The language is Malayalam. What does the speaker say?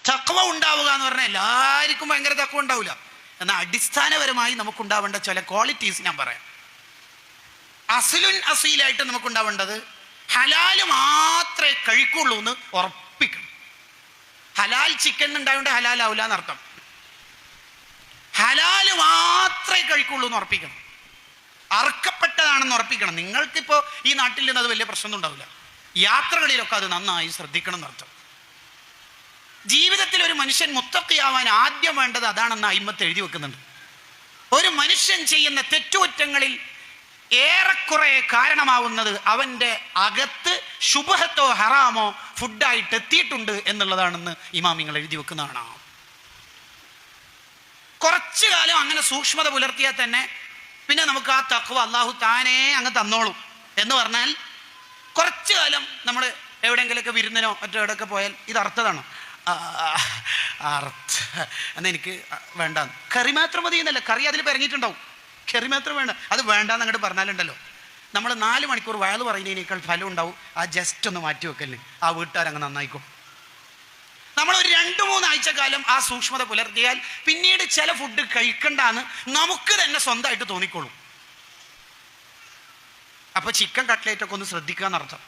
തഖ്വ ഉണ്ടാവുക എന്ന് പറഞ്ഞാൽ എല്ലാവർക്കും ഭയങ്കര തഖ്വ ഉണ്ടാവില്ല. എന്നാൽ അടിസ്ഥാനപരമായി നമുക്കുണ്ടാവേണ്ട ചില ക്വാളിറ്റീസ് ഞാൻ പറയാം. അസീലായിട്ട് നമുക്കുണ്ടാവേണ്ടത് ഹലാല് മാത്രമേ കഴിക്കുള്ളൂ എന്ന് ഉറപ്പിക്കണം. ഹലാൽ ചിക്കൻ ഉണ്ടായതുകൊണ്ട് ഹലാലാവില്ല എന്നർത്ഥം. ഹലാല് മാത്രമേ കഴിക്കുള്ളൂ എന്ന് ഉറപ്പിക്കണം. അറുക്കപ്പെട്ടതാണെന്ന് ഉറപ്പിക്കണം. നിങ്ങൾക്കിപ്പോൾ ഈ നാട്ടിൽ നിന്ന് അത് വലിയ പ്രശ്നമൊന്നും ഉണ്ടാവില്ല. യാത്രകളിലൊക്കെ അത് നന്നായി ശ്രദ്ധിക്കണം എന്നർത്ഥം. ജീവിതത്തിൽ ഒരു മനുഷ്യൻ മുത്തഖിയാവാൻ ആദ്യം വേണ്ടത് അതാണെന്ന് അയിമ്മത്ത് എഴുതി വെക്കുന്നുണ്ട്. ഒരു മനുഷ്യൻ ചെയ്യുന്ന തെറ്റുകുറ്റങ്ങളിൽ ഏറെക്കുറെ കാരണമാവുന്നത് അവൻ്റെ അകത്ത് ശുബ്ഹത്തോ ഹറാമോ ഫുഡായിട്ട് എത്തിയിട്ടുണ്ട് എന്നുള്ളതാണെന്ന് ഇമാമിങ്ങൾ എഴുതി വെക്കുന്നതാണ്. കുറച്ചു കാലം അങ്ങനെ സൂക്ഷ്മത പുലർത്തിയാൽ തന്നെ പിന്നെ നമുക്ക് ആ തഖ്വ അള്ളാഹു താനേ അങ്ങ് തന്നോളും. എന്ന് പറഞ്ഞാൽ കുറച്ചു കാലം നമ്മൾ എവിടെയെങ്കിലുമൊക്കെ വിരുന്നിനോ മറ്റോ എവിടെയൊക്കെ പോയാൽ ഇത് അർത്ഥതാണോ, എന്നാ എനിക്ക് വേണ്ട, കറി മാത്രം മതി എന്നല്ല, കറി അതിൽ പെരങ്ങിയിട്ടുണ്ടാവും, കറി മാത്രം വേണ്ട, അത് വേണ്ടാന്ന് അങ്ങോട്ട് പറഞ്ഞാലുണ്ടല്ലോ, നമ്മൾ 4 മണിക്കൂർ വയല് പറയുന്നതിനേക്കാൾ ഫലം ഉണ്ടാവും ആ ജസ്റ്റ് ഒന്ന് മാറ്റി വെക്കല്ലേ, ആ വീട്ടുകാരങ്ങ് നന്നായിക്കോ. നമ്മൾ ഒരു 2-3 ആഴ്ച കാലം ആ സൂക്ഷ്മത പുലർത്തിയാൽ പിന്നീട് ചില ഫുഡ് കഴിക്കണ്ടെന്ന് നമുക്ക് തന്നെ സ്വന്തമായിട്ട് തോന്നിക്കോളും. അപ്പൊ ചിക്കൻ കട്ട്ലേറ്റ് ഒക്കെ ഒന്ന് ശ്രദ്ധിക്കാന്നർത്ഥം.